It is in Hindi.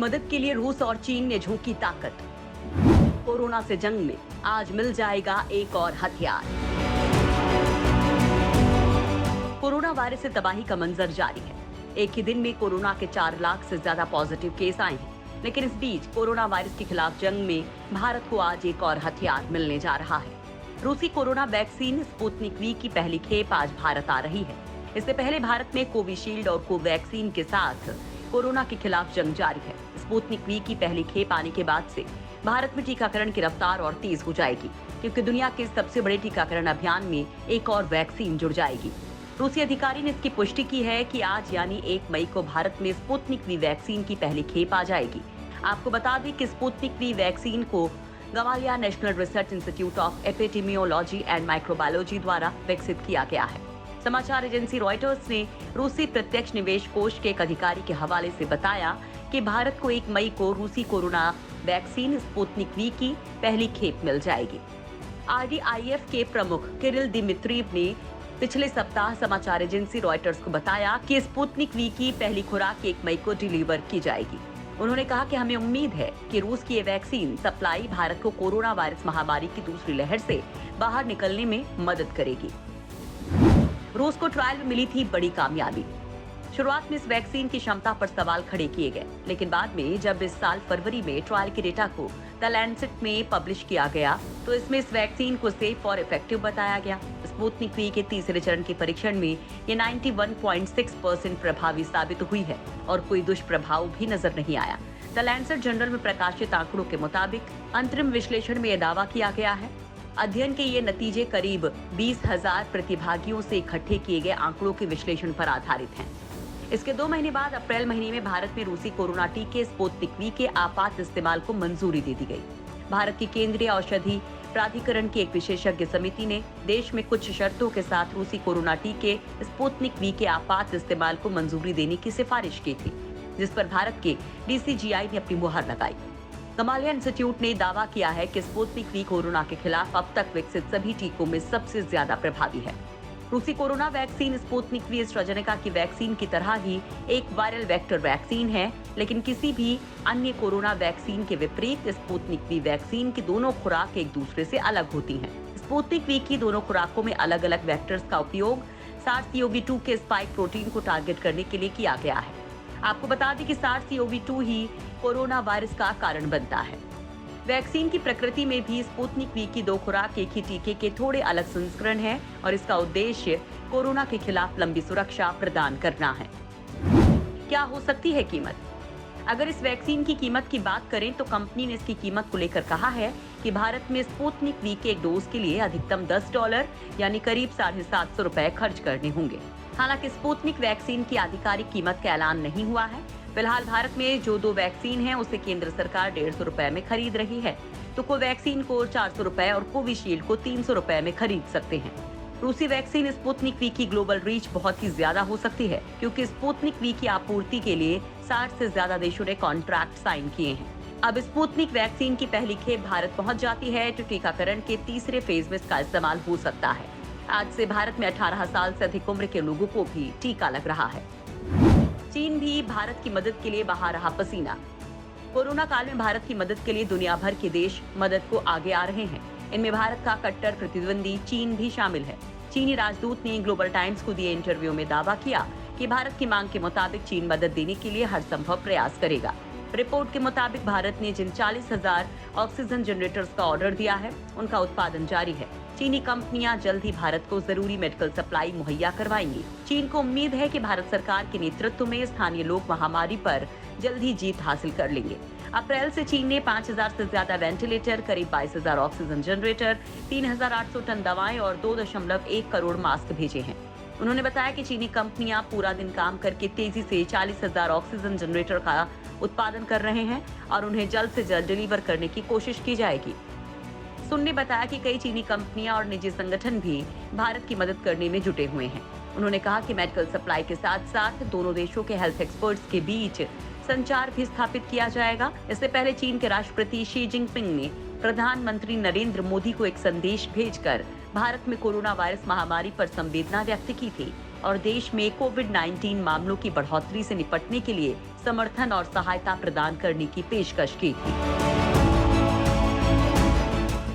मदद के लिए रूस और चीन ने झोंकी ताकत। कोरोना से जंग में आज मिल जाएगा एक और हथियार। कोरोना वायरस से तबाही का मंजर जारी है। एक ही दिन में कोरोना के 4 लाख से ज्यादा पॉजिटिव केस आए हैं। लेकिन इस बीच कोरोना वायरस के खिलाफ जंग में भारत को आज एक और हथियार मिलने जा रहा है। रूसी कोरोना वैक्सीन स्पुतनिक वी की पहली खेप आज भारत आ रही है। इससे पहले भारत में कोविशील्ड और कोवैक्सीन के साथ कोरोना के खिलाफ जंग जारी है। स्पुतनिक वी की पहली खेप आने के बाद से भारत में टीकाकरण की रफ्तार और तेज हो जाएगी, क्योंकि दुनिया के सबसे बड़े टीकाकरण अभियान में एक और वैक्सीन जुड़ जाएगी। रूसी अधिकारी ने इसकी पुष्टि की है कि आज यानी 1 मई को भारत में स्पुतनिक वी वैक्सीन की पहली खेप आ जाएगी। आपको बता दें कि स्पुतनिक वी वैक्सीन को गमालिया national research institute of epidemiology and microbiology द्वारा विकसित किया गया है। समाचार एजेंसी रॉयटर्स ने रूसी प्रत्यक्ष निवेश कोष के एक अधिकारी के हवाले से बताया कि भारत को 1 मई को रूसी कोरोना वैक्सीन स्पुतनिक वी की पहली खेप मिल जाएगी। RDIF के प्रमुख किरिल दिमित्रीव ने पिछले सप्ताह समाचार एजेंसी रॉयटर्स को बताया कि स्पुतनिक वी की पहली खुराक 1 मई को डिलीवर की जाएगी। उन्होंने कहा कि हमें उम्मीद है कि रूस की ये वैक्सीन सप्लाई भारत को कोरोना वायरस महामारी की दूसरी लहर से बाहर निकलने में मदद करेगी। रूस को ट्रायल में मिली थी बड़ी कामयाबी। शुरुआत में इस वैक्सीन की क्षमता पर सवाल खड़े किए गए, लेकिन बाद में जब इस साल फरवरी में ट्रायल के डेटा को द लैंसेट में पब्लिश किया गया तो इसमें इस वैक्सीन को सेफ और इफेक्टिव बताया गया। स्पुतनिक वी के तीसरे चरण के परीक्षण में ये 91.6% प्रभावी साबित हुई है और कोई दुष्प्रभाव भी नजर नहीं आया। द लैंसेट जर्नल में प्रकाशित आंकड़ों के मुताबिक अंतरिम विश्लेषण में यह दावा किया गया है। अध्ययन के ये नतीजे करीब 20,000 प्रतिभागियों से इकट्ठे किए गए आंकड़ों के विश्लेषण पर आधारित हैं। इसके 2 महीने बाद अप्रैल महीने में भारत में रूसी कोरोना टीके स्पुतनिक वी के आपात इस्तेमाल को मंजूरी दे दी गई। भारत की केंद्रीय औषधि प्राधिकरण की एक विशेषज्ञ समिति ने देश में कुछ शर्तों के साथ रूसी कोरोना टीके स्पुतनिक वी के आपात इस्तेमाल को मंजूरी देने की सिफारिश की थी, जिस पर भारत के DCGI ने अपनी मुहर लगाई। गमालिया इंस्टीट्यूट ने दावा किया है कि स्पुतनिक वी कोरोना के खिलाफ अब तक विकसित सभी टीकों में सबसे ज्यादा प्रभावी है। रूसी corona vaccine Sputnik V AstraZeneca की वैक्सीन की तरह ही एक वायरल वेक्टर वैक्सीन है, लेकिन किसी भी अन्य कोरोना वैक्सीन के विपरीत स्पुतनिक वी वैक्सीन की दोनों खुराक एक दूसरे से अलग होती हैं। स्पुतनिक वी की दोनों खुराकों में अलग अलग वेक्टर्स का उपयोग SARS-CoV-2 के स्पाइक प्रोटीन को टारगेट करने के लिए किया गया है। आपको बता दें कि SARS-CoV-2 ही कोरोना वायरस का कारण बनता है। वैक्सीन की प्रकृति में भी स्पुतनिक वी की 2 खुराक एक ही टीके के थोड़े अलग संस्करण है और इसका उद्देश्य कोरोना के खिलाफ लंबी सुरक्षा प्रदान करना है। क्या हो सकती है कीमत? अगर इस वैक्सीन की कीमत की बात करें तो कंपनी ने इसकी कीमत को लेकर कहा है कि भारत में स्पुतनिक वी के एक डोज के लिए अधिकतम $10 यानी करीब ₹750 खर्च करने होंगे। हालांकि स्पुतनिक वैक्सीन की आधिकारिक कीमत का ऐलान नहीं हुआ है। फिलहाल भारत में जो 2 वैक्सीन है उसे केंद्र सरकार ₹150 में खरीद रही है, तो कोवैक्सीन को ₹400 और कोविशील्ड को ₹300 में खरीद सकते हैं। रूसी वैक्सीन स्पुतनिक वी की ग्लोबल रीच बहुत ही ज्यादा हो सकती है, क्योंकि स्पुतनिक वी की आपूर्ति के लिए 60 से ज्यादा देशों ने कॉन्ट्रैक्ट साइन किए हैं। अब स्पुतनिक वैक्सीन की पहली खेप भारत पहुंच जाती है तो टीकाकरण के तीसरे फेज में इसका इस्तेमाल हो सकता है। आज से भारत में 18 साल से अधिक उम्र के लोगों को भी टीका लग रहा है। चीन भी भारत की मदद के लिए बहा रहा पसीना। कोरोना काल में भारत की मदद के लिए दुनिया भर के देश मदद को आगे आ रहे हैं। इनमें भारत का कट्टर प्रतिद्वंदी चीन भी शामिल है। चीनी राजदूत ने ग्लोबल टाइम्स को दिए इंटरव्यू में दावा किया कि भारत की मांग के मुताबिक चीन मदद देने के लिए हर संभव प्रयास करेगा। रिपोर्ट के मुताबिक भारत ने जिन 40,000 ऑक्सीजन जनरेटर्स का ऑर्डर दिया है, उनका उत्पादन जारी है। चीनी कंपनियां जल्द ही भारत को जरूरी मेडिकल सप्लाई मुहैया करवाएंगी। चीन को उम्मीद है कि भारत सरकार के नेतृत्व में स्थानीय लोग महामारी पर जल्द ही जीत हासिल कर लेंगे। अप्रैल से चीन ने 5,000 से ज्यादा वेंटिलेटर, करीब 22,000 ऑक्सीजन जनरेटर, 3,800 टन दवाएं और 2.1 करोड़ मास्क भेजे हैं। उन्होंने बताया कि चीनी कंपनियां पूरा दिन काम करके तेजी से 40,000 ऑक्सीजन जनरेटर का उत्पादन कर रहे हैं और उन्हें जल्द से जल्द डिलीवर करने की कोशिश की जाएगी। सुन ने बताया कि कई चीनी कंपनियां और निजी संगठन भी भारत की मदद करने में जुटे हुए हैं। उन्होंने कहा कि मेडिकल सप्लाई के साथ साथ दोनों देशों के हेल्थ एक्सपर्ट्स के बीच संचार भी स्थापित किया जाएगा। इससे पहले चीन के राष्ट्रपति शी जिनपिंग ने प्रधानमंत्री नरेंद्र मोदी को एक संदेश भेजकर भारत में कोरोना वायरस महामारी पर संवेदना व्यक्त की थी। और देश में कोविड-19 मामलों की बढ़ोतरी से निपटने के लिए समर्थन और सहायता प्रदान करने की पेशकश की थी।